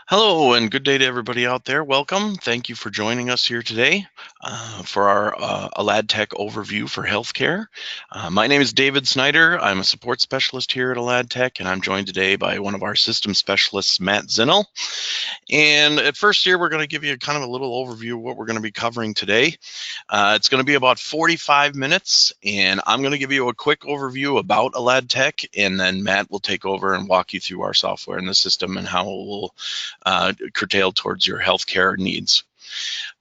Hello and good day to everybody out there. Welcome. Thank you for joining us here today for our Aladtec overview for healthcare. My name is David Snyder. I'm a support specialist here at Aladtec, and I'm joined today by one of our system specialists, Matt Zinnel. And at first here, we're going to give you kind of a little overview of what we're going to be covering today. It's going to be about 45 minutes, and I'm going to give you a quick overview about Aladtec, and then Matt will take over and walk you through our software in the system and how it will curtail towards your healthcare needs.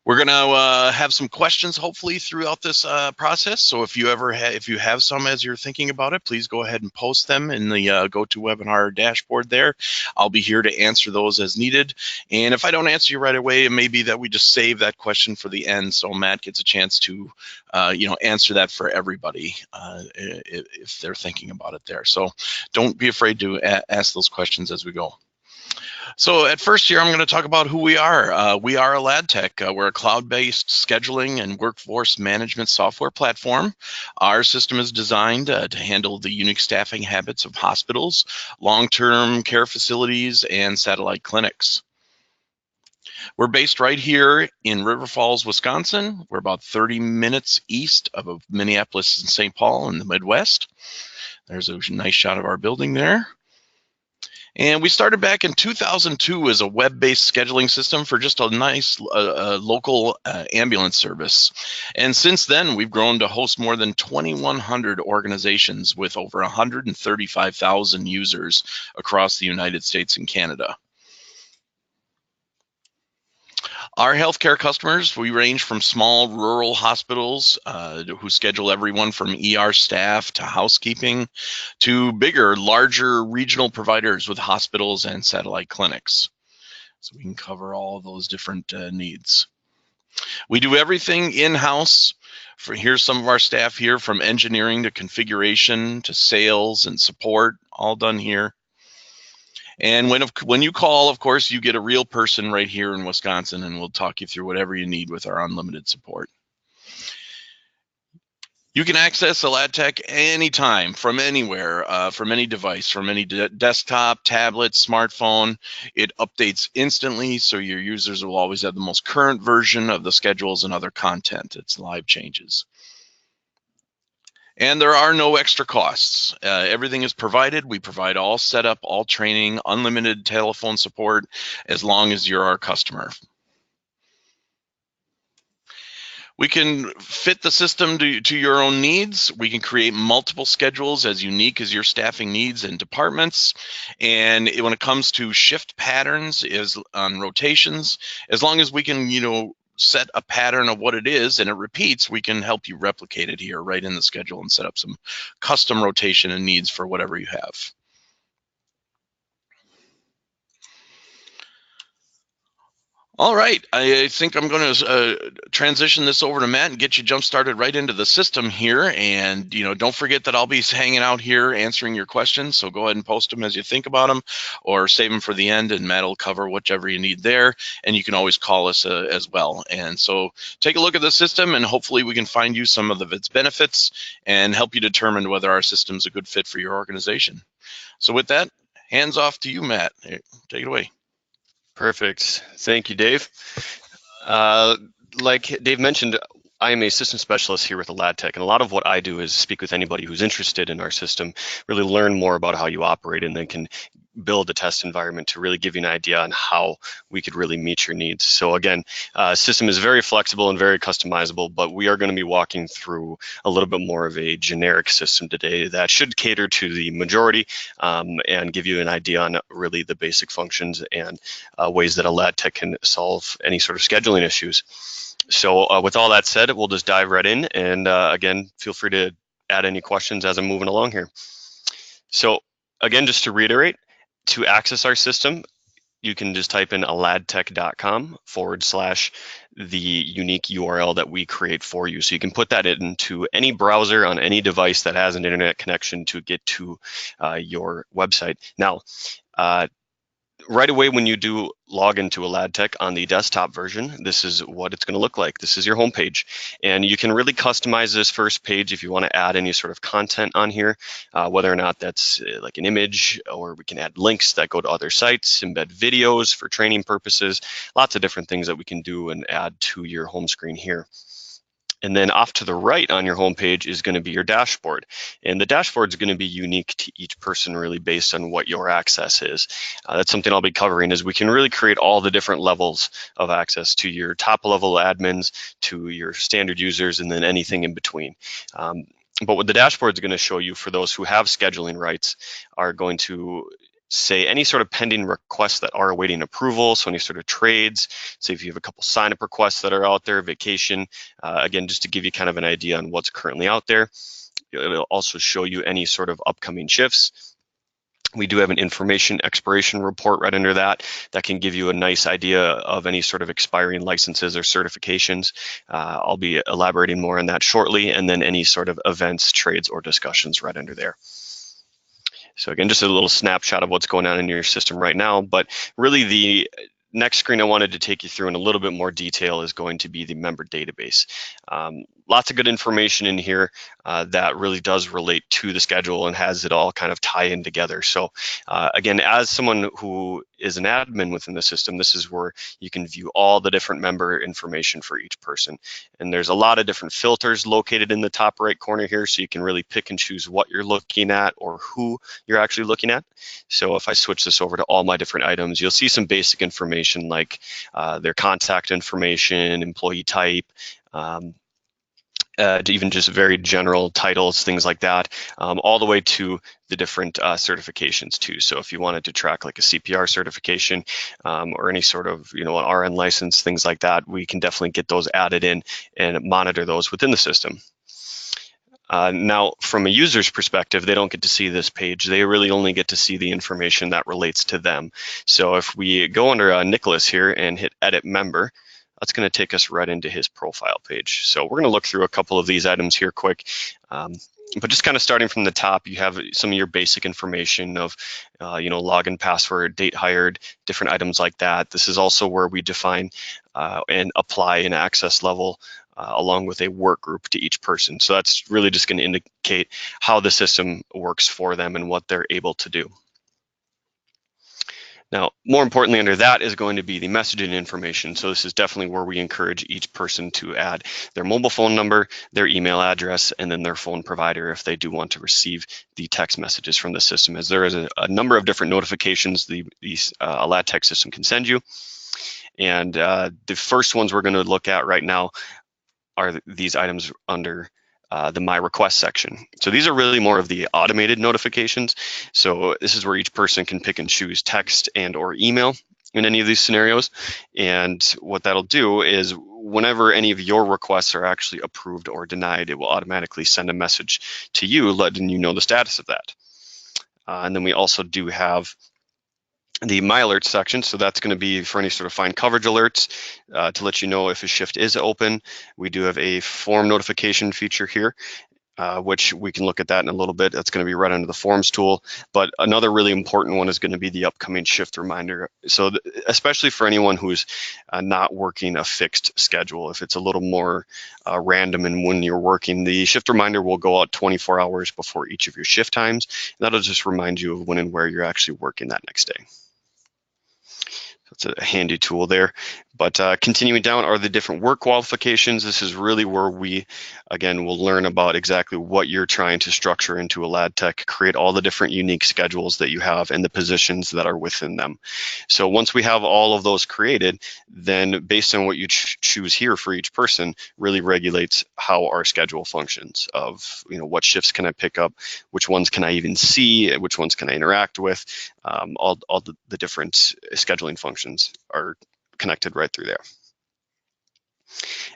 We're going to have some questions hopefully throughout this process. So if you have some as you're thinking about it, please go ahead and post them in the GoToWebinar dashboard there. I'll be here to answer those as needed. And if I don't answer you right away, it may be that we just save that question for the end so Matt gets a chance to answer that for everybody if they're thinking about it there. So don't be afraid to ask those questions as we go. So at first here, I'm going to talk about who we are. We are Aladtec. We're a cloud-based scheduling and workforce management software platform. Our system is designed to handle the unique staffing habits of hospitals, long-term care facilities, and satellite clinics. We're based right here in River Falls, Wisconsin. We're about 30 minutes east of Minneapolis and St. Paul in the Midwest. There's a nice shot of our building there. And we started back in 2002 as a web-based scheduling system for just a nice local ambulance service. And since then, we've grown to host more than 2,100 organizations with over 135,000 users across the United States and Canada. Our healthcare customers, we range from small rural hospitals who schedule everyone from ER staff to housekeeping to bigger, larger regional providers with hospitals and satellite clinics. So we can cover all of those different needs. We do everything in-house. Here's some of our staff here, from engineering to configuration to sales and support, all done here. And when you call, of course, you get a real person right here in Wisconsin, and we'll talk you through whatever you need with our unlimited support. You can access Aladtec anytime, from anywhere, from any device, from any desktop, tablet, smartphone. It updates instantly, so your users will always have the most current version of the schedules and other content. It's live changes. And there are no extra costs. Everything is provided. We provide all setup, all training, unlimited telephone support, as long as you're our customer. We can fit the system to your own needs. We can create multiple schedules as unique as your staffing needs and departments. And when it comes to shift patterns on rotations, as long as we can, set a pattern of what it is and it repeats, we can help you replicate it here right in the schedule and set up some custom rotation and needs for whatever you have. All right, I think I'm going to transition this over to Matt and get you jump started right into the system here. And don't forget that I'll be hanging out here answering your questions. So go ahead and post them as you think about them, or save them for the end, and Matt will cover whichever you need there. And you can always call us as well. And so take a look at the system, and hopefully we can find you some of its benefits and help you determine whether our system is a good fit for your organization. So with that, hands off to you, Matt. Take it away. Perfect. Thank you, Dave. Like Dave mentioned, I am a system specialist here with Aladtec, and a lot of what I do is speak with anybody who's interested in our system, really learn more about how you operate, and then can build a test environment to really give you an idea on how we could really meet your needs. So again, system is very flexible and very customizable, but we are going to be walking through a little bit more of a generic system today that should cater to the majority and give you an idea on really the basic functions and ways that Aladtec can solve any sort of scheduling issues. So with all that said, we'll just dive right in, and again, feel free to add any questions as I'm moving along here. So again, just to reiterate, to access our system, you can just type in aladtec.com / the unique URL that we create for you. So you can put that into any browser on any device that has an internet connection to get to your website. Now, right away when you do log into Aladtec on the desktop version, this is what it's going to look like. This is your home page, and you can really customize this first page if you want to add any sort of content on here, whether or not that's like an image, or we can add links that go to other sites, embed videos for training purposes, lots of different things that we can do and add to your home screen here. And then off to the right on your homepage is going to be your dashboard. And the dashboard is going to be unique to each person really based on what your access is. That's something I'll be covering, is we can really create all the different levels of access to your top level admins, to your standard users, and then anything in between. But what the dashboard is going to show you for those who have scheduling rights are going to say any sort of pending requests that are awaiting approval, so any sort of trades, say if you have a couple sign-up requests that are out there, vacation, again, just to give you kind of an idea on what's currently out there. It'll also show you any sort of upcoming shifts. We do have an information expiration report right under that can give you a nice idea of any sort of expiring licenses or certifications. I'll be elaborating more on that shortly, and then any sort of events, trades, or discussions right under there. So again, just a little snapshot of what's going on in your system right now, but really the next screen I wanted to take you through in a little bit more detail is going to be the member database. Lots of good information in here that really does relate to the schedule and has it all kind of tie in together. So again, as someone who is an admin within the system, this is where you can view all the different member information for each person. And there's a lot of different filters located in the top right corner here, so you can really pick and choose what you're looking at or who you're actually looking at. So if I switch this over to all my different items, you'll see some basic information like their contact information, employee type, even just very general titles, things like that, all the way to the different certifications too. So if you wanted to track like a CPR certification or any sort of, an RN license, things like that, we can definitely get those added in and monitor those within the system. Now, from a user's perspective, they don't get to see this page. They really only get to see the information that relates to them. So if we go under Nicholas here and hit Edit Member, that's going to take us right into his profile page. So we're going to look through a couple of these items here quick. But just kind of starting from the top, you have some of your basic information of, login password, date hired, different items like that. This is also where we define and apply an access level along with a work group to each person. So that's really just going to indicate how the system works for them and what they're able to do. Now, more importantly under that is going to be the messaging information. So this is definitely where we encourage each person to add their mobile phone number, their email address, and then their phone provider if they do want to receive the text messages from the system, as there is a number of different notifications the Aladtec system can send you. And the first ones we're going to look at right now are these items under the My Request section. So these are really more of the automated notifications. So this is where each person can pick and choose text and or email in any of these scenarios. And what that'll do is whenever any of your requests are actually approved or denied, it will automatically send a message to you letting you know the status of that. And then we also do have the My Alerts section, so that's going to be for any sort of fine coverage alerts to let you know if a shift is open. We do have a form notification feature here, which we can look at that in a little bit. That's going to be right under the Forms tool. But another really important one is going to be the upcoming shift reminder. So especially for anyone who's not working a fixed schedule, if it's a little more random and when you're working, the shift reminder will go out 24 hours before each of your shift times. And that'll just remind you of when and where you're actually working that next day. That's a handy tool there. But continuing down are the different work qualifications. This is really where we, again, will learn about exactly what you're trying to structure into Aladtec, create all the different unique schedules that you have and the positions that are within them. So once we have all of those created, then based on what you choose here for each person, really regulates how our schedule functions of, what shifts can I pick up, which ones can I even see, which ones can I interact with, all the different scheduling functions are connected right through there.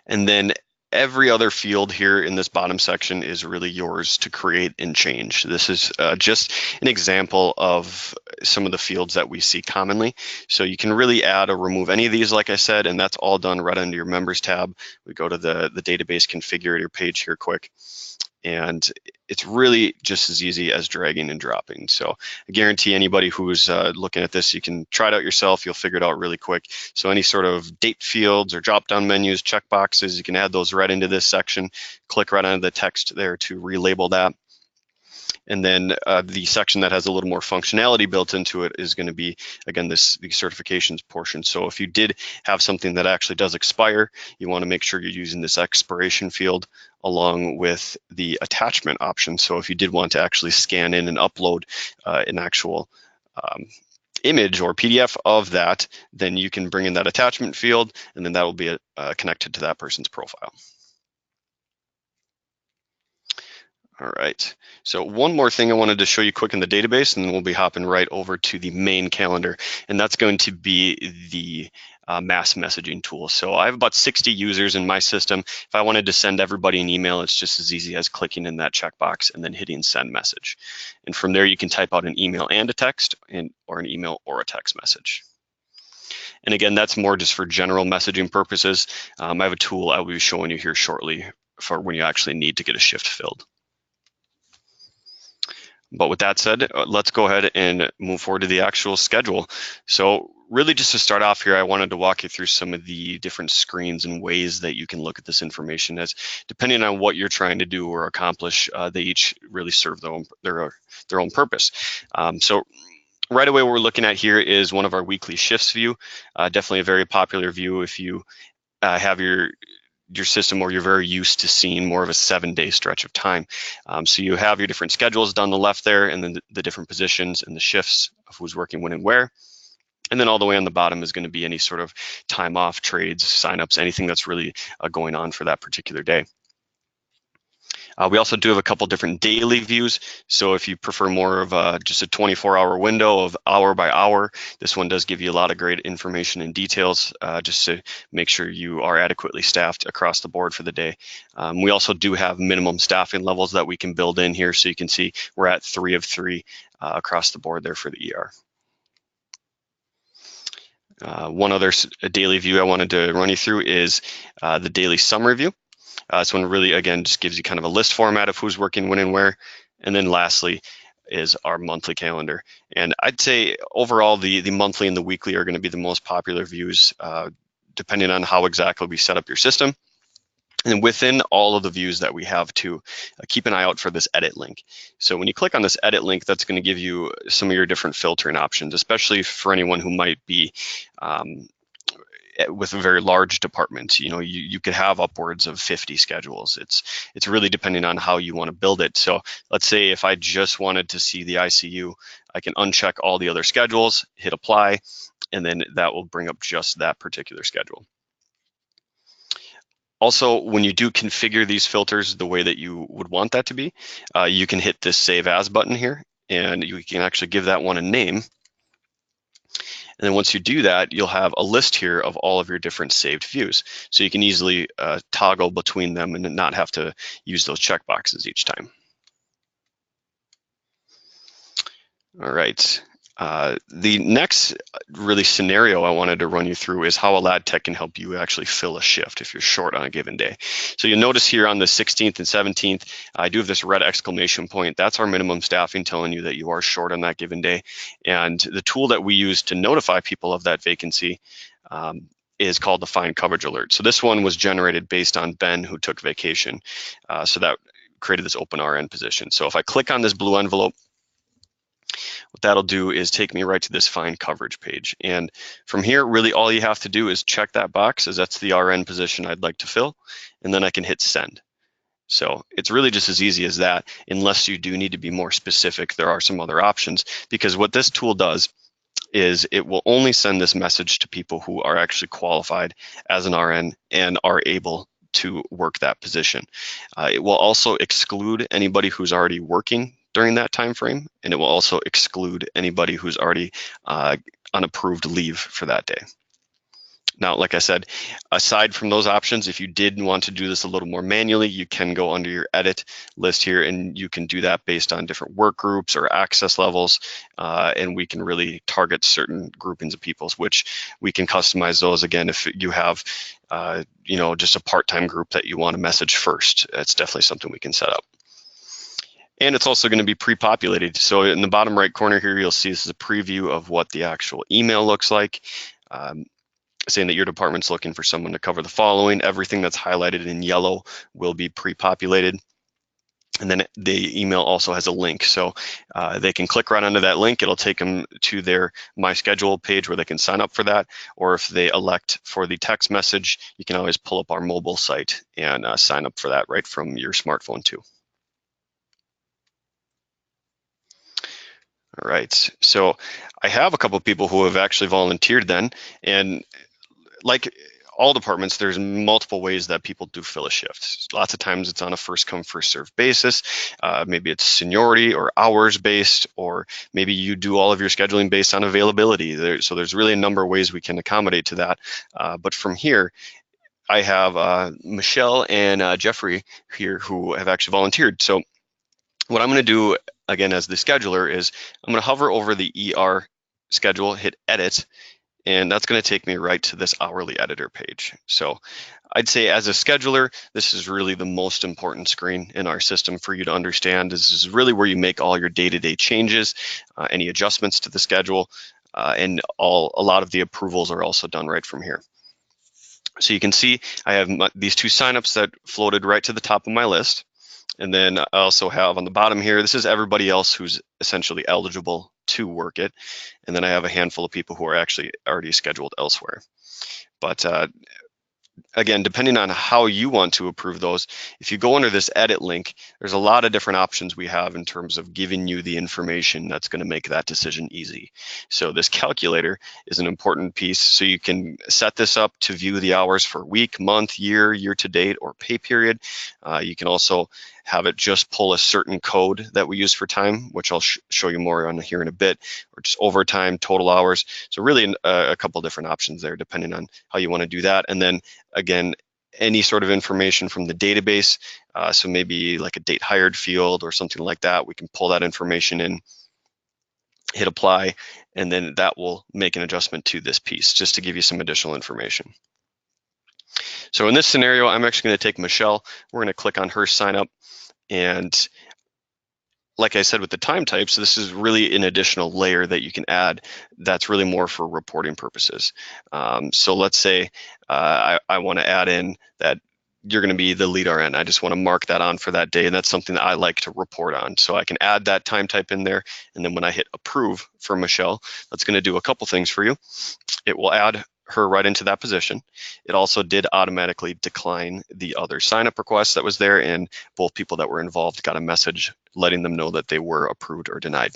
And then every other field here in this bottom section is really yours to create and change. This is just an example of some of the fields that we see commonly. So you can really add or remove any of these, like I said, and that's all done right under your Members tab. We go to the database configurator page here quick. And it's really just as easy as dragging and dropping. So I guarantee anybody who's looking at this, you can try it out yourself. You'll figure it out really quick. So any sort of date fields or drop-down menus, checkboxes, you can add those right into this section. Click right onto the text there to relabel that. And then the section that has a little more functionality built into it is going to be, again, the certifications portion. So if you did have something that actually does expire, you want to make sure you're using this expiration field along with the attachment option. So if you did want to actually scan in and upload an actual image or PDF of that, then you can bring in that attachment field, and then that will be connected to that person's profile. All right, so one more thing I wanted to show you quick in the database, and then we'll be hopping right over to the main calendar, and that's going to be the mass messaging tool. So I have about 60 users in my system. If I wanted to send everybody an email, it's just as easy as clicking in that checkbox and then hitting send message. And from there, you can type out an email and a text, or an email or a text message. And again, that's more just for general messaging purposes. I have a tool I will be showing you here shortly for when you actually need to get a shift filled. But with that said, let's go ahead and move forward to the actual schedule. So really just to start off here, I wanted to walk you through some of the different screens and ways that you can look at this information, as depending on what you're trying to do or accomplish, they each really serve their own purpose. So right away, what we're looking at here is one of our weekly shifts view. Definitely a very popular view if you have your system, or you're very used to seeing more of a 7-day stretch of time. So you have your different schedules down the left there, and then the different positions and the shifts of who's working when and where. And then all the way on the bottom is going to be any sort of time off, trades, signups, anything that's really going on for that particular day. We also do have a couple different daily views. So if you prefer more of just a 24-hour window of hour by hour, this one does give you a lot of great information and details just to make sure you are adequately staffed across the board for the day. We also do have minimum staffing levels that we can build in here. So you can see we're at 3 of 3 across the board there for the ER. One other daily view I wanted to run you through is the daily summary view. This one really, again, just gives you kind of a list format of who's working when and where. And then lastly is our monthly calendar. And I'd say overall, the monthly and the weekly are going to be the most popular views, depending on how exactly we set up your system. And within all of the views that we have to keep an eye out for this edit link. So when you click on this edit link, that's going to give you some of your different filtering options, especially for anyone who might be with a very large department. You know, you could have upwards of 50 schedules. It's really depending on how you want to build it. So let's say if I just wanted to see the ICU, I can uncheck all the other schedules, hit apply, and then that will bring up just that particular schedule. Also, when you do configure these filters the way that you would want that to be, you can hit this Save As button here, and you can actually give that one a name. And then once you do that, you'll have a list here of all of your different saved views. So you can easily toggle between them and not have to use those checkboxes each time. All right. The next really scenario I wanted to run you through is how Aladtec can help you actually fill a shift if you're short on a given day. So you'll notice here on the 16th and 17th, I do have this red exclamation point. That's our minimum staffing telling you that you are short on that given day. And the tool that we use to notify people of that vacancy is called the Find Coverage Alert. So this one was generated based on Ben, who took vacation. So that created this open RN position. So if I click on this blue envelope, what that'll do is take me right to this Find Coverage page. And from here, really all you have to do is check that box, as that's the RN position I'd like to fill, and then I can hit send. So it's really just as easy as that, unless you do need to be more specific. There are some other options, because what this tool does is it will only send this message to people who are actually qualified as an RN and are able to work that position. It will also exclude anybody who's already working during that time frame, and it will also exclude anybody who's already on approved leave for that day. Now, like I said, aside from those options, if you did want to do this a little more manually, you can go under your edit list here, and you can do that based on different work groups or access levels, and we can really target certain groupings of people, which we can customize those. Again, if you have just a part-time group that you want to message first, that's definitely something we can set up. And it's also going to be pre-populated. So in the bottom right corner here, you'll see this is a preview of what the actual email looks like, saying that your department's looking for someone to cover the following. Everything that's highlighted in yellow will be pre-populated. And then the email also has a link, so they can click right onto that link. It'll take them to their My Schedule page where they can sign up for that. Or if they elect for the text message, you can always pull up our mobile site and sign up for that right from your smartphone too. All right, so I have a couple of people who have actually volunteered then, and like all departments, there's multiple ways that people do fill a shift. Lots of times it's on a first come, first served basis. Maybe it's seniority or hours based, or maybe you do all of your scheduling based on availability. So there's really a number of ways we can accommodate to that. But from here, I have Michelle and Jeffrey here who have actually volunteered. So what I'm going to do, again, as the scheduler is I'm going to hover over the ER schedule, hit edit, and that's going to take me right to this hourly editor page. So I'd say as a scheduler, this is really the most important screen in our system for you to understand. This is really where you make all your day-to-day changes, any adjustments to the schedule, and a lot of the approvals are also done right from here. So you can see I have these two signups that floated right to the top of my list. And then I also have on the bottom here, this is everybody else who's essentially eligible to work it. And then I have a handful of people who are actually already scheduled elsewhere. But again, depending on how you want to approve those, if you go under this edit link, there's a lot of different options we have in terms of giving you the information that's going to make that decision easy. So this calculator is an important piece. So you can set this up to view the hours for week, month, year, year to date, or pay period. You can also have it just pull a certain code that we use for time, which I'll show you more on here in a bit, or just overtime, total hours. So really a couple different options there depending on how you want to do that. And then again, any sort of information from the database, so maybe like a date hired field or something like that, we can pull that information in, hit apply, and then that will make an adjustment to this piece just to give you some additional information. So in this scenario, I'm actually going to take Michelle. We're going to click on her sign up, and like I said with the time types, this is really an additional layer that you can add that's really more for reporting purposes. So let's say I want to add in that you're going to be the lead RN. I just want to mark that on for that day, and that's something that I like to report on. So I can add that time type in there, and then when I hit approve for Michelle, that's going to do a couple things for you. It will add her right into that position. It also did automatically decline the other sign-up request that was there, and both people that were involved got a message letting them know that they were approved or denied.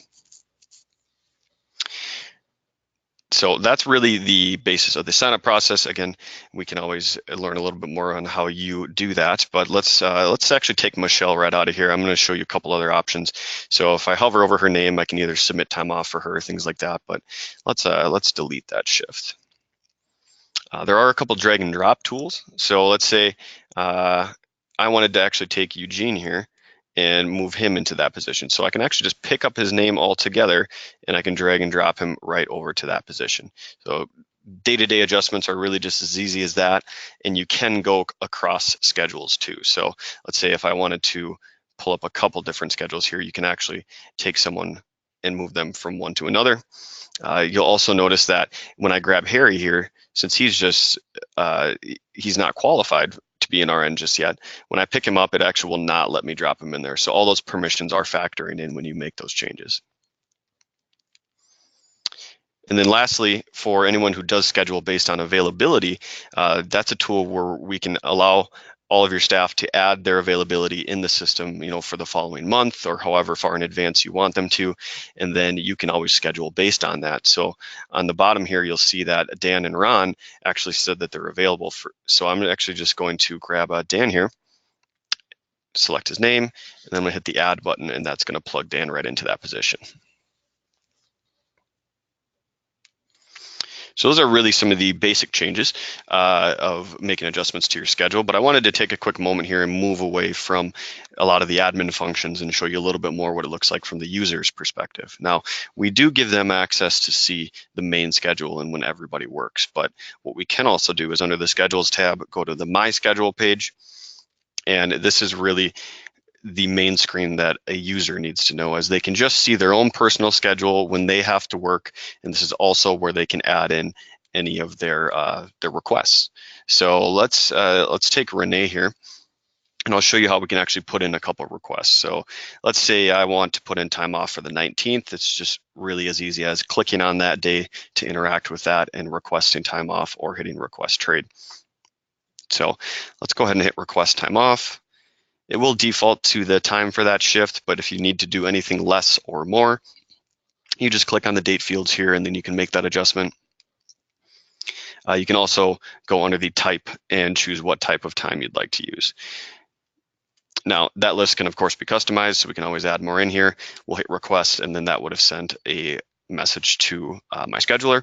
So that's really the basis of the sign-up process. Again, we can always learn a little bit more on how you do that, but let's actually take Michelle right out of here. I'm going to show you a couple other options. So if I hover over her name, I can either submit time off for her, things like that, but let's delete that shift. There are a couple drag and drop tools. So let's say I wanted to actually take Eugene here and move him into that position. So I can actually just pick up his name altogether, and I can drag and drop him right over to that position. So day-to-day adjustments are really just as easy as that, and you can go across schedules too. So let's say if I wanted to pull up a couple different schedules here, you can actually take someone and move them from one to another. You'll also notice that when I grab Harry here, since he's not qualified to be an RN just yet, when I pick him up, it actually will not let me drop him in there. So all those permissions are factoring in when you make those changes. And then lastly, for anyone who does schedule based on availability, that's a tool where we can allow all of your staff to add their availability in the system, for the following month or however far in advance you want them to, and then you can always schedule based on that. So on the bottom here, you'll see that Dan and Ron actually said that they're available for, so I'm actually just going to grab Dan here, select his name, and then I'm gonna hit the add button, and that's gonna plug Dan right into that position. So those are really some of the basic changes of making adjustments to your schedule, but I wanted to take a quick moment here and move away from a lot of the admin functions and show you a little bit more what it looks like from the user's perspective. Now, we do give them access to see the main schedule and when everybody works, but what we can also do is under the Schedules tab, go to the My Schedule page, and this is really the main screen that a user needs to know, as they can just see their own personal schedule when they have to work, and this is also where they can add in any of their requests. So let's take Renee here, and I'll show you how we can actually put in a couple of requests. So let's say I want to put in time off for the 19th. It's just really as easy as clicking on that day to interact with that and requesting time off or hitting request trade. So let's go ahead and hit request time off. It will default to the time for that shift, but if you need to do anything less or more, you just click on the date fields here and then you can make that adjustment. You can also go under the type and choose what type of time you'd like to use. Now, that list can, of course, be customized, so we can always add more in here. We'll hit request, and then that would have sent a message to my scheduler.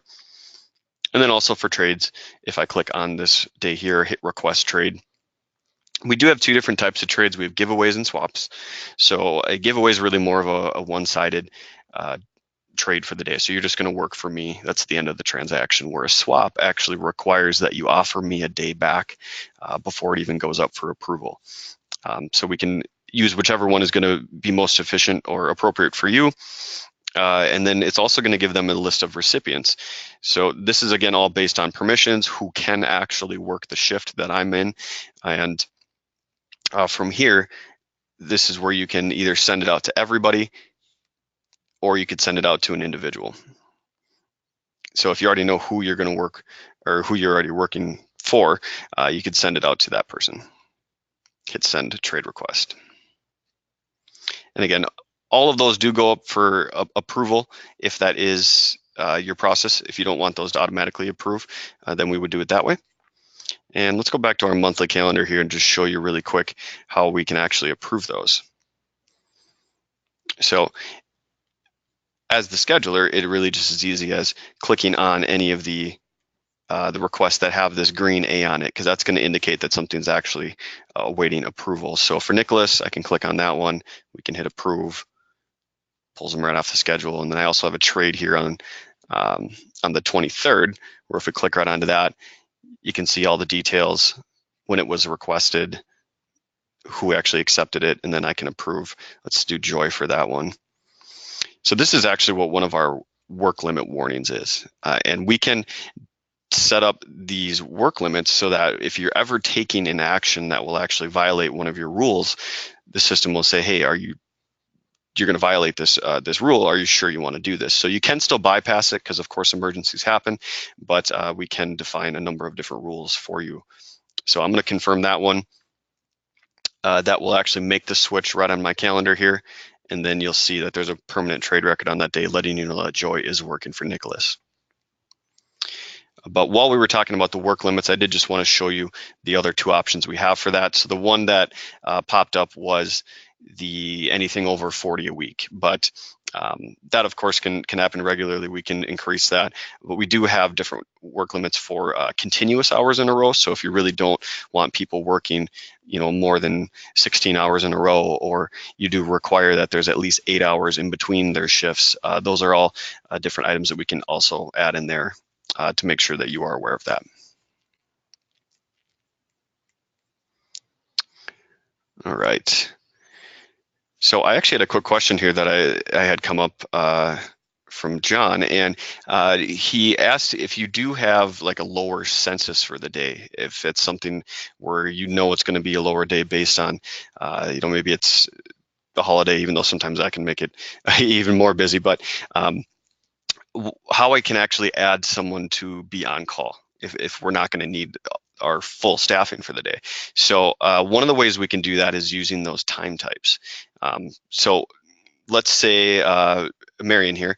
And then also for trades, if I click on this day here, hit request trade, we do have two different types of trades. We have giveaways and swaps. So a giveaway is really more of a one-sided trade for the day. So you're just going to work for me. That's the end of the transaction, where a swap actually requires that you offer me a day back before it even goes up for approval. So we can use whichever one is going to be most efficient or appropriate for you. And then it's also going to give them a list of recipients. So this is, again, all based on permissions, who can actually work the shift that I'm in. And from here, this is where you can either send it out to everybody or you could send it out to an individual. So if you already know who you're going to work or who you're already working for, you could send it out to that person. Hit send trade request. And again, all of those do go up for approval if that is your process. If you don't want those to automatically approve, then we would do it that way. And let's go back to our monthly calendar here and just show you really quick how we can actually approve those. So as the scheduler, it really just as easy as clicking on any of the requests that have this green A on it, because that's going to indicate that something's actually awaiting approval. So for Nicholas, I can click on that one. We can hit approve, pulls them right off the schedule. And then I also have a trade here on the 23rd, where if we click right onto that, you can see all the details, when it was requested, who actually accepted it, and then I can approve. Let's do Joy for that one. So this is actually what one of our work limit warnings is. And we can set up these work limits so that if you're ever taking an action that will actually violate one of your rules, the system will say, hey, you're going to violate this rule. Are you sure you want to do this? So you can still bypass it, because of course emergencies happen, but we can define a number of different rules for you. So I'm going to confirm that one. That will actually make the switch right on my calendar here. And then you'll see that there's a permanent trade record on that day, letting you know that Joy is working for Nicholas. But while we were talking about the work limits, I did just want to show you the other two options we have for that. So the one that popped up was the anything over 40 a week, but that of course can happen regularly. We can increase that, but we do have different work limits for continuous hours in a row. So if you really don't want people working, more than 16 hours in a row, or you do require that there's at least 8 hours in between their shifts, those are all different items that we can also add in there to make sure that you are aware of that. All right. So I actually had a quick question here that I had come up from John, and he asked if you do have like a lower census for the day, if it's something where it's going to be a lower day based on, maybe it's the holiday, even though sometimes that can make it even more busy, but how I can actually add someone to be on call if we're not going to need our full staffing for the day. So one of the ways we can do that is using those time types. So let's say Marion here,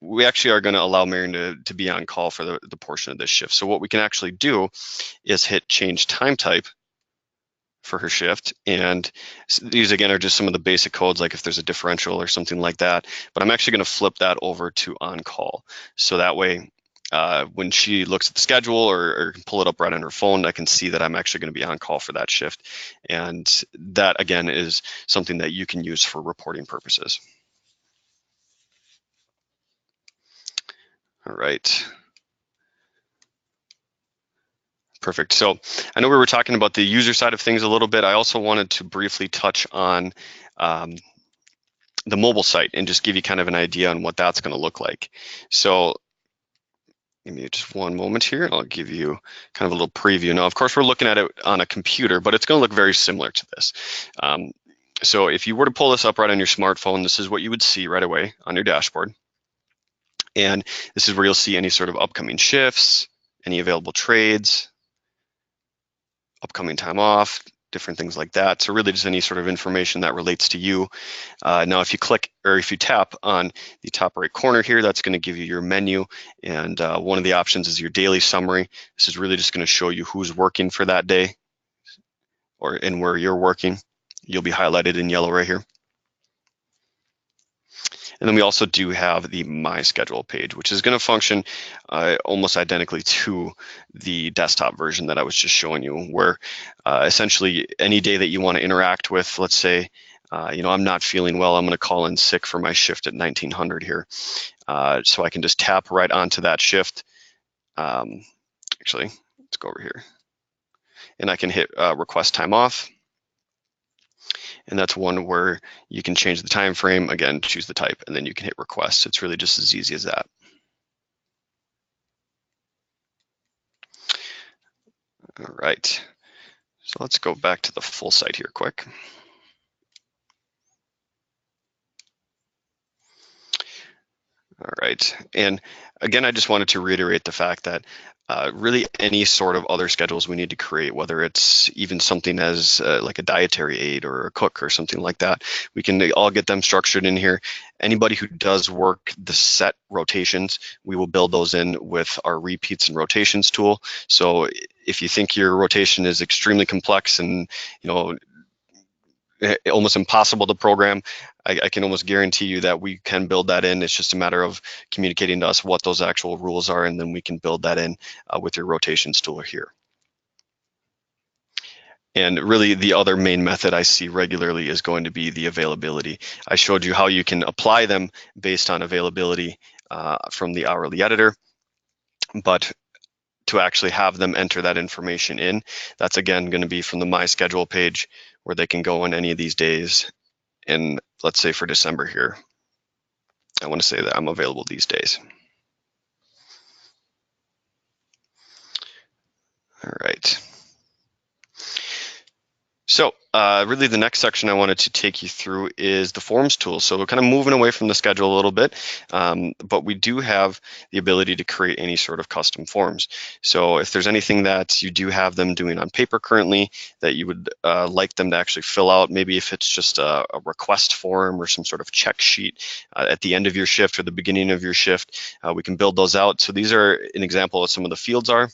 we actually are going to allow Marion to be on call for the portion of this shift. So what we can actually do is hit change time type for her shift. And these, again, are just some of the basic codes, like if there's a differential or something like that. But I'm actually going to flip that over to on call. So that way, when she looks at the schedule or can pull it up right on her phone, I can see that I'm actually going to be on call for that shift. And that, again, is something that you can use for reporting purposes. All right. Perfect. So I know we were talking about the user side of things a little bit. I also wanted to briefly touch on the mobile site and just give you kind of an idea on what that's going to look like. So give me just one moment here, and I'll give you kind of a little preview. Now, of course, we're looking at it on a computer, but it's going to look very similar to this. So if you were to pull this up right on your smartphone, this is what you would see right away on your dashboard. And this is where you'll see any sort of upcoming shifts, any available trades, upcoming time off, different things like that. So really just any sort of information that relates to you. Now, if you click or if you tap on the top right corner here, that's going to give you your menu. And one of the options is your daily summary. This is really just going to show you who's working for that day and where you're working. You'll be highlighted in yellow right here. And then we also do have the My Schedule page, which is going to function almost identically to the desktop version that I was just showing you, where essentially any day that you want to interact with, let's say, I'm not feeling well, I'm going to call in sick for my shift at 1900 here. So I can just tap right onto that shift. Actually, let's go over here. And I can hit request time off. And that's one where you can change the time frame, again, choose the type, and then you can hit request. It's really just as easy as that. All right, so let's go back to the full site here quick. All right, and again, I just wanted to reiterate the fact that really any sort of other schedules we need to create, whether it's even something as like a dietary aid or a cook or something like that, we can all get them structured in here. Anybody who does work the set rotations, we will build those in with our repeats and rotations tool. So if you think your rotation is extremely complex and almost impossible to program, I can almost guarantee you that we can build that in. It's just a matter of communicating to us what those actual rules are, and then we can build that in with your rotations tool here. And really the other main method I see regularly is going to be the availability. I showed you how you can apply them based on availability from the hourly editor, but to actually have them enter that information in, that's again going to be from the My Schedule page, where they can go on any of these days. And let's say for December here, I want to say that I'm available these days. All right. So really the next section I wanted to take you through is the forms tool. So we're kind of moving away from the schedule a little bit, but we do have the ability to create any sort of custom forms. So if there's anything that you do have them doing on paper currently that you would like them to actually fill out, maybe if it's just a request form or some sort of check sheet at the end of your shift or the beginning of your shift, we can build those out. So these are an example of some of the fields are.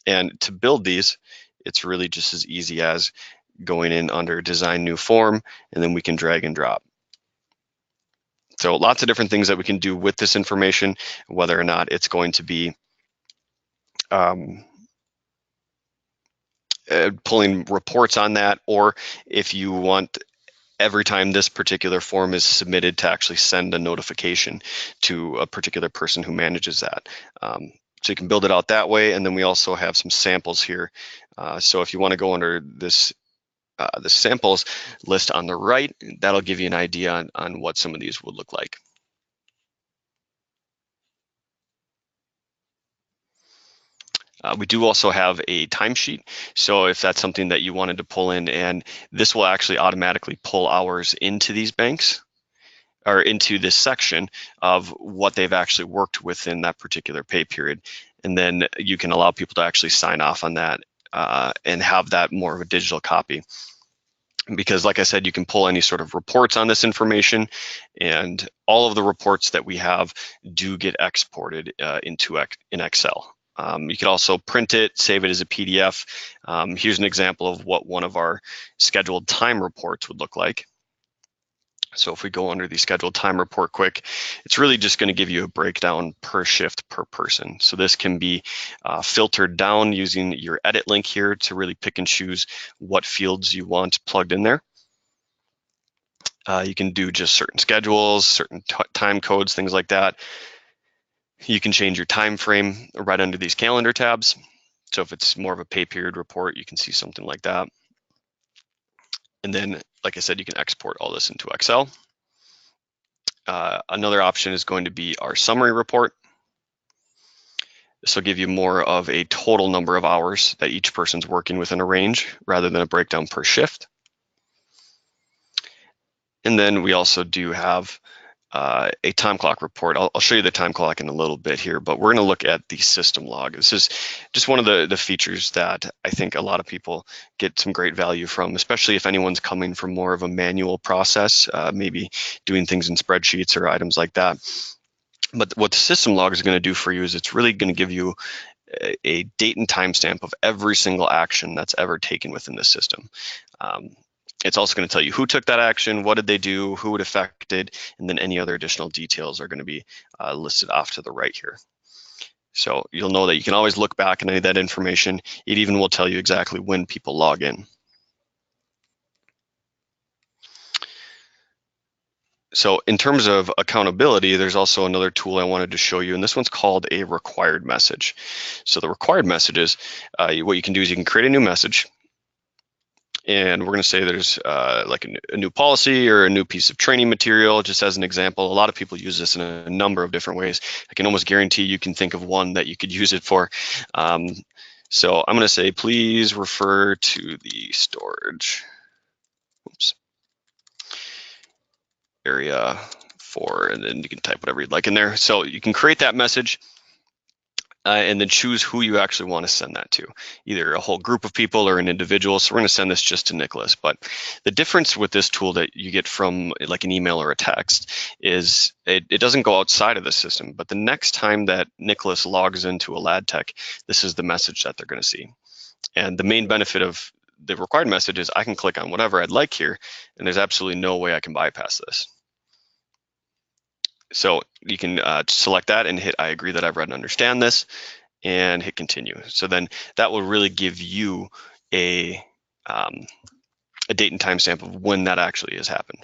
And to build these, it's really just as easy as going in under design new form, and then we can drag and drop. So lots of different things that we can do with this information, whether or not it's going to be pulling reports on that, or if you want every time this particular form is submitted to actually send a notification to a particular person who manages that. So you can build it out that way, and then we also have some samples here. So if you want to go under this the samples list on the right, that'll give you an idea on what some of these would look like. We do also have a timesheet. So if that's something that you wanted to pull in, and this will actually automatically pull hours into these banks or into this section of what they've actually worked within that particular pay period. And then you can allow people to actually sign off on that and have that more of a digital copy. Because like I said, you can pull any sort of reports on this information, and all of the reports that we have do get exported in Excel. You can also print it, save it as a PDF. Here's an example of what one of our scheduled time reports would look like. So if we go under the scheduled time report quick, it's really just going to give you a breakdown per shift per person. So this can be filtered down using your edit link here to really pick and choose what fields you want plugged in there. You can do just certain schedules, certain time codes, things like that. You can change your time frame right under these calendar tabs. So if it's more of a pay period report, you can see something like that. And then, like I said, you can export all this into Excel. Another option is going to be our summary report. This will give you more of a total number of hours that each person's working within a range rather than a breakdown per shift. And then we also do have a time clock report. I'll show you the time clock in a little bit here, but we're going to look at the system log. This is just one of the features that I think a lot of people get some great value from, especially if anyone's coming from more of a manual process, maybe doing things in spreadsheets or items like that. But what the system log is going to do for you is it's really going to give you a date and timestamp of every single action that's ever taken within the system. It's also going to tell you who took that action, what did they do, who it affected, and then any other additional details are going to be listed off to the right here. So you'll know that you can always look back at any of that information. It even will tell you exactly when people log in. So in terms of accountability, there's also another tool I wanted to show you, and this one's called a required message. So the required messages, what you can do is you can create a new message, and we're going to say there's like a new policy or a new piece of training material, just as an example. A lot of people use this in a number of different ways. I can almost guarantee you can think of one that you could use it for. So I'm going to say, please refer to the storage area for, and then you can type whatever you'd like in there. So you can create that message. And then choose who you actually want to send that to, either a whole group of people or an individual. So we're going to send this just to Nicholas. But the difference with this tool that you get from like an email or a text is it doesn't go outside of the system. But the next time that Nicholas logs into Aladtec, this is the message that they're going to see. And the main benefit of the required message is I can click on whatever I'd like here, and there's absolutely no way I can bypass this. So you can select that and hit I agree that I've read and understand this, and hit continue. So then that will really give you a date and timestamp of when that actually has happened.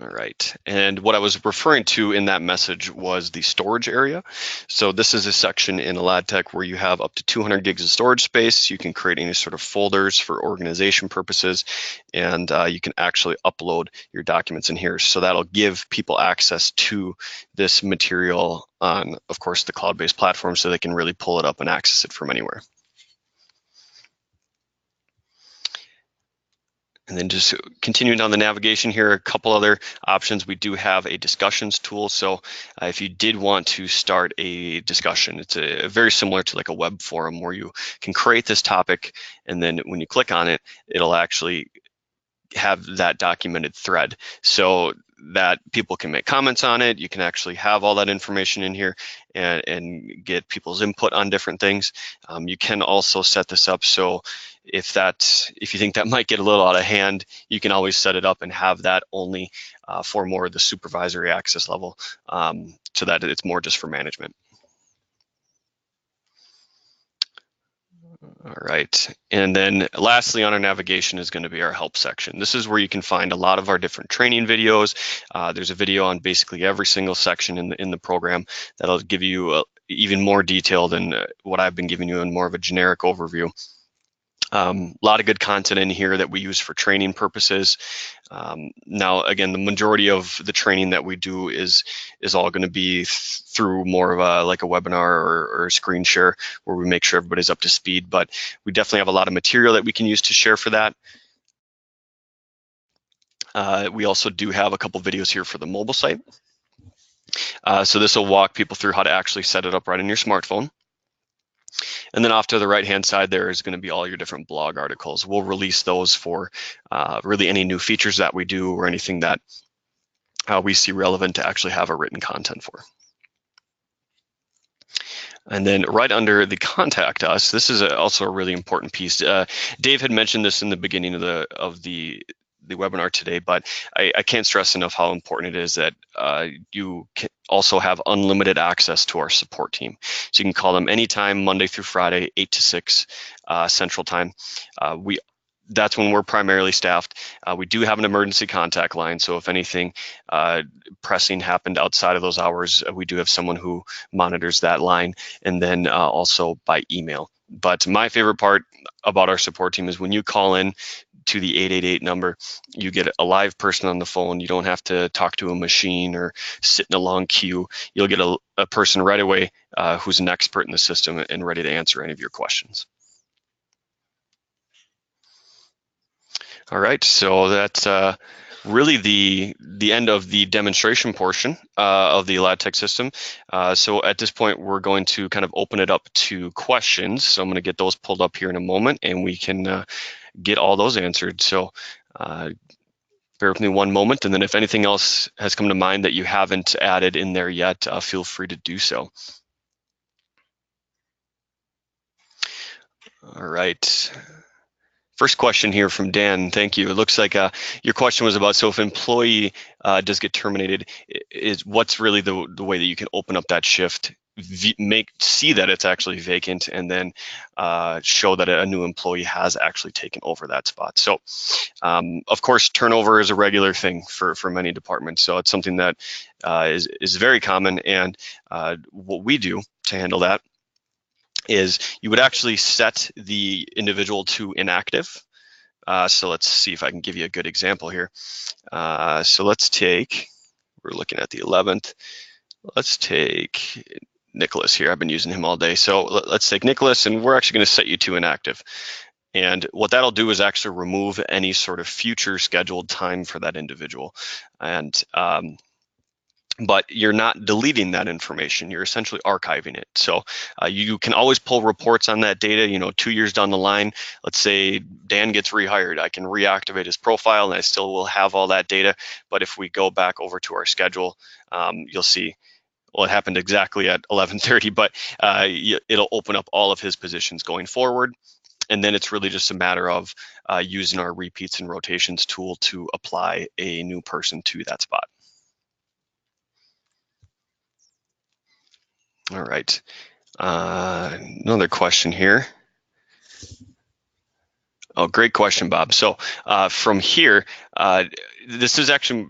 All right, and what I was referring to in that message was the storage area. So this is a section in Aladtec where you have up to 200 gigs of storage space. You can create any sort of folders for organization purposes, and you can actually upload your documents in here. So that'll give people access to this material on, of course, the cloud-based platform, so they can really pull it up and access it from anywhere. And then just continuing down the navigation here, a couple other options. We do have a discussions tool. So if you did want to start a discussion, it's very similar to like a web forum where you can create this topic, and then when you click on it, it'll actually have that documented thread so that people can make comments on it. You can actually have all that information in here and get people's input on different things. You can also set this up so if you think that might get a little out of hand, you can always set it up and have that only for more of the supervisory access level, so that it's more just for management. All right, and then lastly on our navigation is going to be our help section. This is where you can find a lot of our different training videos. There's a video on basically every single section in the program that'll give you even more detail than what I've been giving you in more of a generic overview. A lot of good content in here that we use for training purposes. Now, again, the majority of the training that we do is all going to be through more of like a webinar or a screen share where we make sure everybody's up to speed. But we definitely have a lot of material that we can use to share for that. We also do have a couple videos here for the mobile site. So this will walk people through how to actually set it up right on your smartphone. And then off to the right-hand side, there is going to be all your different blog articles. We'll release those for really any new features that we do or anything that we see relevant to actually have a written content for. And then right under the contact us, this is also a really important piece. Dave had mentioned this in the beginning of the webinar today, but I can't stress enough how important it is that you can also have unlimited access to our support team. So you can call them anytime, Monday through Friday, 8 to 6 Central Time. We that's when we're primarily staffed. We do have an emergency contact line, so if anything pressing happened outside of those hours, we do have someone who monitors that line, and then also by email. But my favorite part about our support team is when you call in to the 888 number, you get a live person on the phone. You don't have to talk to a machine or sit in a long queue. You'll get a person right away who's an expert in the system and ready to answer any of your questions. All right, so that's really the end of the demonstration portion of the Aladtec system. So at this point, we're going to kind of open it up to questions. So I'm going to get those pulled up here in a moment, and we can get all those answered. So bear with me one moment, and then if anything else has come to mind that you haven't added in there yet, feel free to do so. All right. First question here from Dan. Thank you. It looks like your question was about, so if an employee does get terminated, is what's really the way that you can open up that shift, see that it's actually vacant, and then show that a new employee has actually taken over that spot. So of course, turnover is a regular thing for many departments. So it's something that is very common. And what we do to handle that is you would actually set the individual to inactive. So let's see if I can give you a good example here. So let's take, we're looking at the 11th. Let's take Nicholas here. I've been using him all day. So let's take Nicholas, and we're actually going to set you to inactive. And what that'll do is actually remove any sort of future scheduled time for that individual. And but you're not deleting that information. You're essentially archiving it. So you can always pull reports on that data. 2 years down the line, let's say Dan gets rehired, I can reactivate his profile and I still will have all that data. But if we go back over to our schedule, you'll see, well, it happened exactly at 11:30, but it'll open up all of his positions going forward. And then it's really just a matter of using our repeats and rotations tool to apply a new person to that spot. All right, another question here. Oh, great question, Bob. So from here, this is actually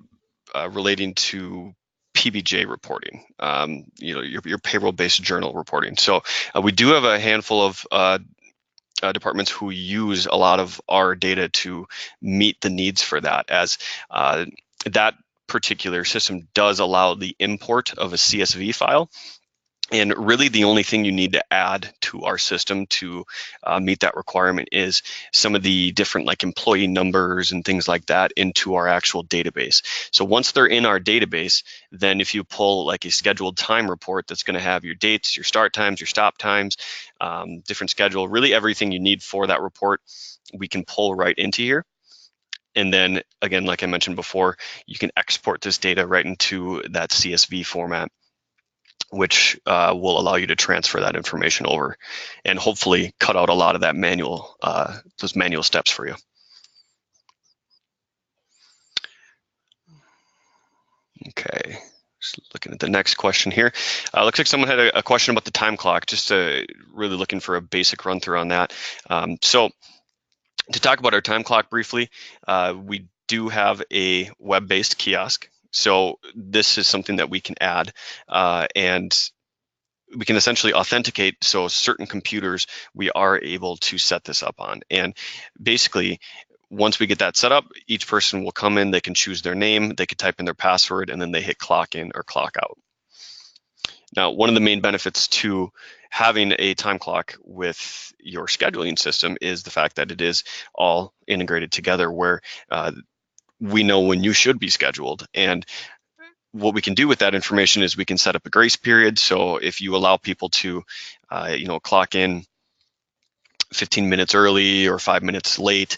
relating to PBJ reporting, your payroll-based journal reporting. So we do have a handful of departments who use a lot of our data to meet the needs for that, as that particular system does allow the import of a CSV file. And really the only thing you need to add to our system to meet that requirement is some of the different like employee numbers and things like that into our actual database. So once they're in our database, then if you pull like a scheduled time report that's going to have your dates, your start times, your stop times, different schedule, really everything you need for that report, we can pull right into here. And then again, like I mentioned before, you can export this data right into that CSV format, which will allow you to transfer that information over and hopefully cut out a lot of that those manual steps for you. Okay, just looking at the next question here. Looks like someone had a question about the time clock, just really looking for a basic run through on that. So to talk about our time clock briefly, we do have a web-based kiosk. So this is something that we can add, and we can essentially authenticate. So certain computers, we are able to set this up on. And basically, once we get that set up, each person will come in, they can choose their name, they could type in their password, and then they hit clock in or clock out. Now, one of the main benefits to having a time clock with your scheduling system is the fact that it is all integrated together, where we know when you should be scheduled. And what we can do with that information is we can set up a grace period. So if you allow people to, clock in 15 minutes early or 5 minutes late,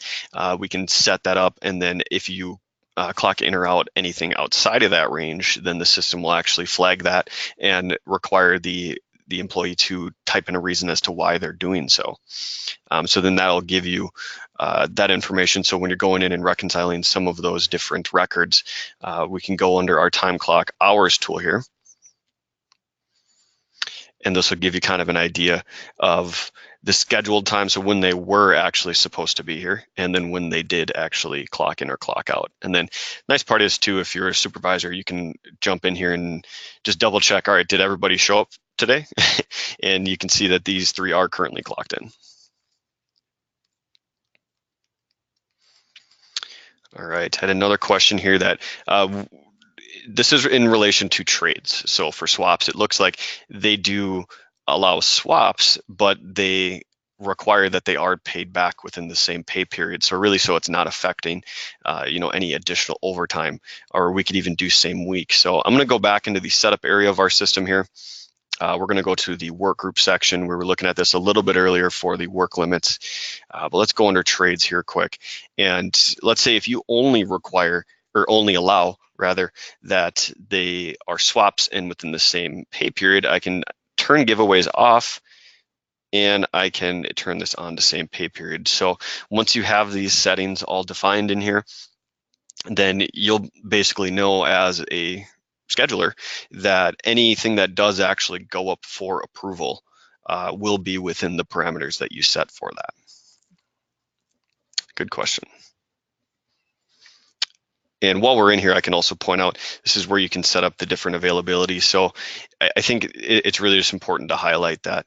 we can set that up. And then if you clock in or out anything outside of that range, then the system will actually flag that and require the employee to type in a reason as to why they're doing so. So then that'll give you that information. So when you're going in and reconciling some of those different records, we can go under our time clock hours tool here. And this will give you kind of an idea of the scheduled time, so when they were actually supposed to be here, and then when they did actually clock in or clock out. And then nice part is too, if you're a supervisor, you can jump in here and just double check, all right, did everybody show up today? And you can see that these 3 are currently clocked in. All right, I had another question here that this is in relation to trades. So for swaps, it looks like they do allow swaps, but they require that they are paid back within the same pay period. So really, so it's not affecting, any additional overtime, or we could even do same week. So I'm going to go back into the setup area of our system here. We're going to go to the work group section. We were looking at this a little bit earlier for the work limits, but let's go under trades here quick. And let's say if you only require, or only allow rather, that they are swaps in within the same pay period, I can turn giveaways off and I can turn this on to same pay period. So once you have these settings all defined in here, then you'll basically know as a scheduler that anything that does actually go up for approval will be within the parameters that you set for that. Good question. And while we're in here, I can also point out, this is where you can set up the different availability. So I think it's really just important to highlight that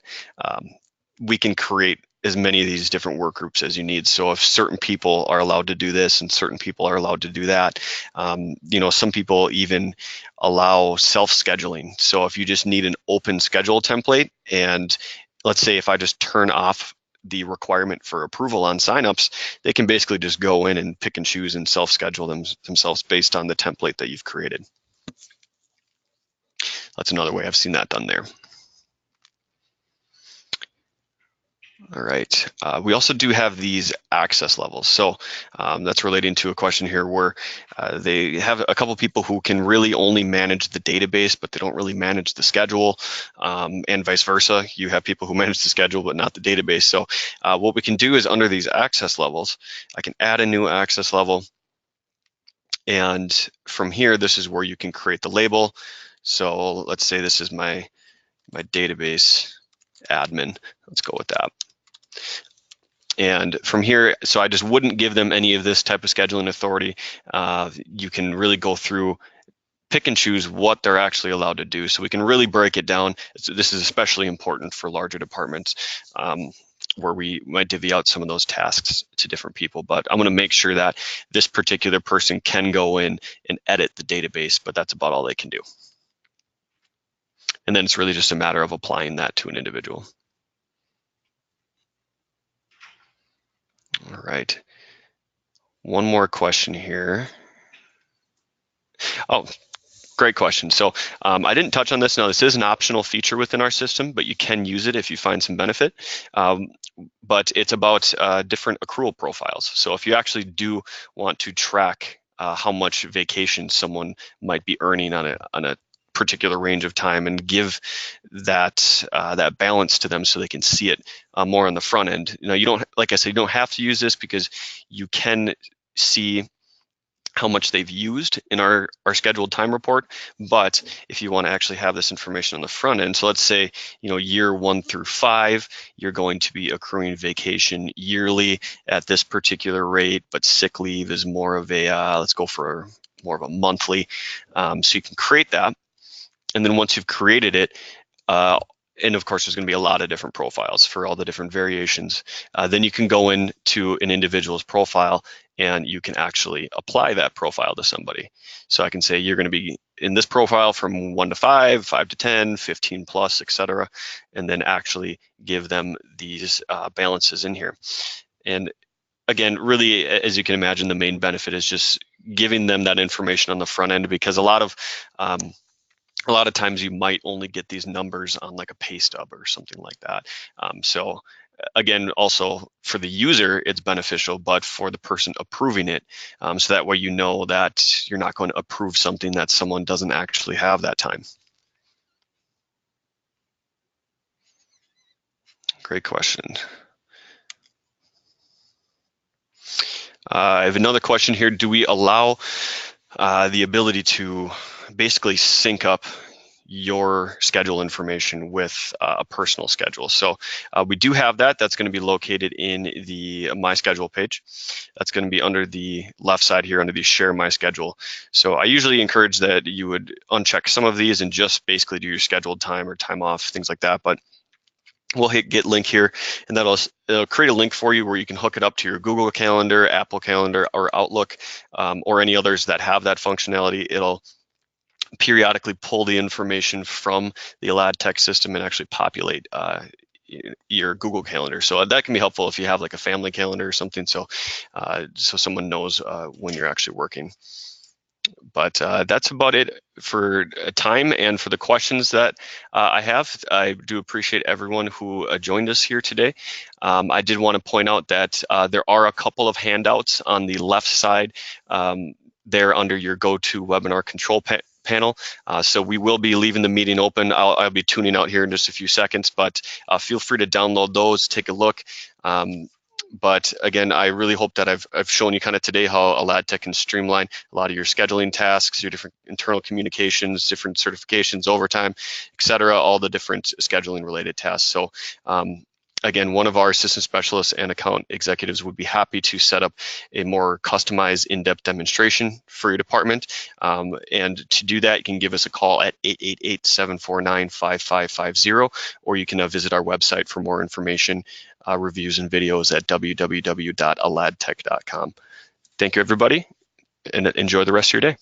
we can create as many of these different work groups as you need. So if certain people are allowed to do this and certain people are allowed to do that, some people even allow self-scheduling. So if you just need an open schedule template, and let's say if I just turn off the requirement for approval on signups, they can basically just go in and pick and choose and self-schedule themselves based on the template that you've created. That's another way I've seen that done there. All right, we also do have these access levels. So that's relating to a question here where they have a couple people who can really only manage the database, but they don't really manage the schedule, and vice versa. You have people who manage the schedule, but not the database. So what we can do is under these access levels, I can add a new access level. And from here, this is where you can create the label. So let's say this is my database admin. Let's go with that. And from here, so I just wouldn't give them any of this type of scheduling authority. You can really go through, pick and choose what they're actually allowed to do. So we can really break it down. So this is especially important for larger departments where we might divvy out some of those tasks to different people. But I'm going to make sure that this particular person can go in and edit the database, but that's about all they can do. And then it's really just a matter of applying that to an individual. All right. One more question here. Oh, great question. So I didn't touch on this. Now, this is an optional feature within our system, but you can use it if you find some benefit. But it's about different accrual profiles. So if you actually do want to track how much vacation someone might be earning on a particular range of time, and give that that balance to them so they can see it more on the front end. You don't, like I said, you don't have to use this because you can see how much they've used in our scheduled time report. But if you want to actually have this information on the front end, so let's say, year 1 through 5, you're going to be accruing vacation yearly at this particular rate, but sick leave is more of a, let's go for more of a monthly. So you can create that. And then once you've created it, and of course, there's going to be a lot of different profiles for all the different variations. Then you can go into an individual's profile and you can actually apply that profile to somebody. So I can say you're going to be in this profile from 1 to 5, 5 to 10, 15 plus, etc., and then actually give them these balances in here. And again, really, as you can imagine, the main benefit is just giving them that information on the front end, because a lot of times you might only get these numbers on like a pay stub or something like that. So again, also for the user, it's beneficial, but for the person approving it, so that way you know that you're not going to approve something that someone doesn't actually have that time. Great question. I have another question here. Do we allow the ability to basically sync up your schedule information with a personal schedule. So we do have that. That's going to be located in the My Schedule page. That's going to be under the left side here under the Share My Schedule. So I usually encourage that you would uncheck some of these and just basically do your scheduled time or time off, things like that. But we'll hit Get Link here, and it'll create a link for you where you can hook it up to your Google Calendar, Apple Calendar, or Outlook, or any others that have that functionality. It'll periodically pull the information from the Aladtec system and actually populate your Google Calendar. So that can be helpful if you have like a family calendar or something, so someone knows when you're actually working. But that's about it for time and for the questions that I have. I do appreciate everyone who joined us here today. I did want to point out that there are a couple of handouts on the left side there under your GoToWebinar control panel. So we will be leaving the meeting open. I'll be tuning out here in just a few seconds, but feel free to download those, take a look. But again, I really hope that I've shown you kind of today how Aladtec can streamline a lot of your scheduling tasks, your different internal communications, different certifications, overtime, et cetera, all the different scheduling related tasks. So again, one of our assistant specialists and account executives would be happy to set up a more customized, in-depth demonstration for your department. And to do that, you can give us a call at 888-749-5550, or you can visit our website for more information, reviews, and videos at www.aladtec.com. Thank you, everybody, and enjoy the rest of your day.